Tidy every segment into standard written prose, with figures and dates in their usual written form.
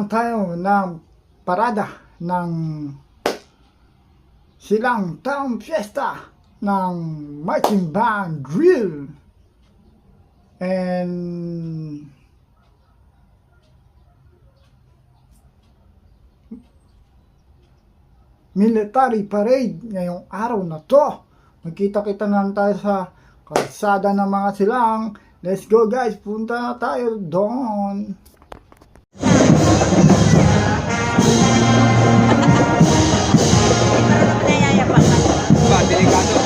naman tayo ng parada ng Silang Town Fiesta ng marching band drill and military parade ngayong araw na to. Magkita-kita na tayo sa kalsada ng mga silang. Let's go guys, punta na tayo doon. Delikado,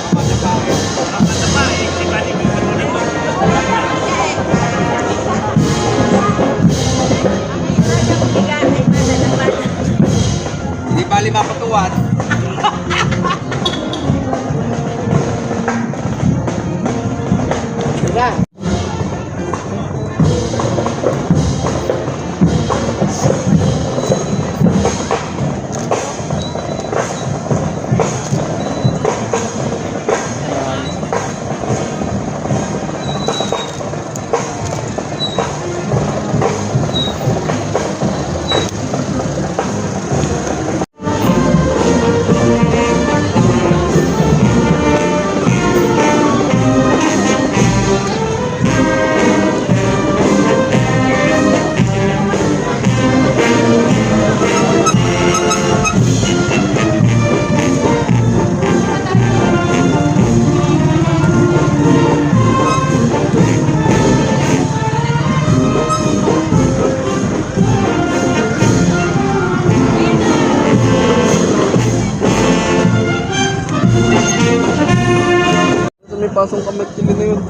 hindi bali mapatuwan. May pasong kamay kili na yun.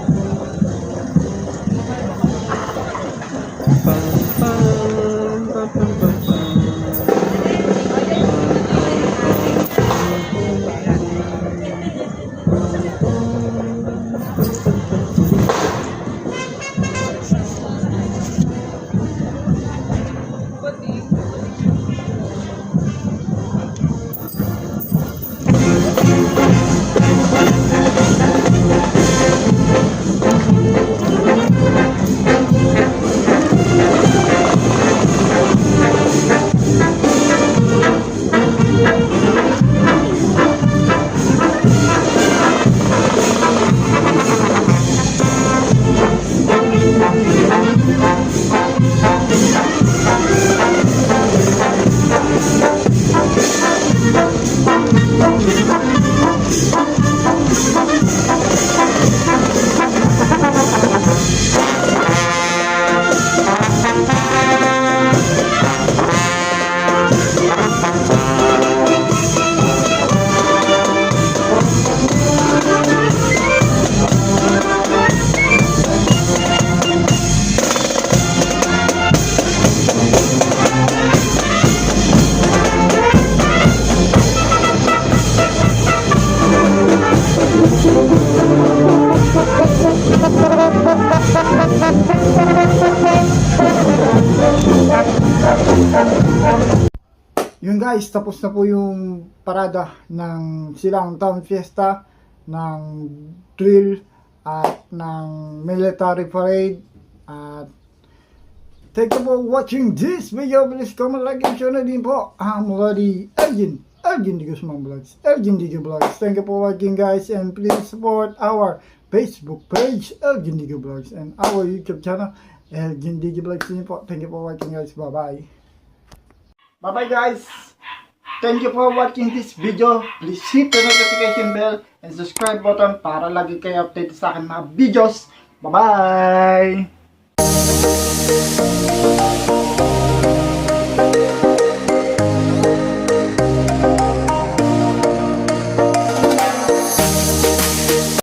Yun guys, tapos na po yung parada ng Silang Town Fiesta, ng drill at ng military parade. At thank you for watching this video. Please comment, like, and share na din po. Mula di Elgin Digo Sumang Vlogs, Elgin Digo Vlogs. Thank you for watching guys, and please support our Facebook page Elgin Digo Vlogs and our YouTube channel Elgin Digo Vlogs din po. Thank you for watching guys. Bye bye. Bye bye guys. Thank you for watching this video. Please hit the notification bell and subscribe button para lagi kayo update sa akin mga videos. Bye bye.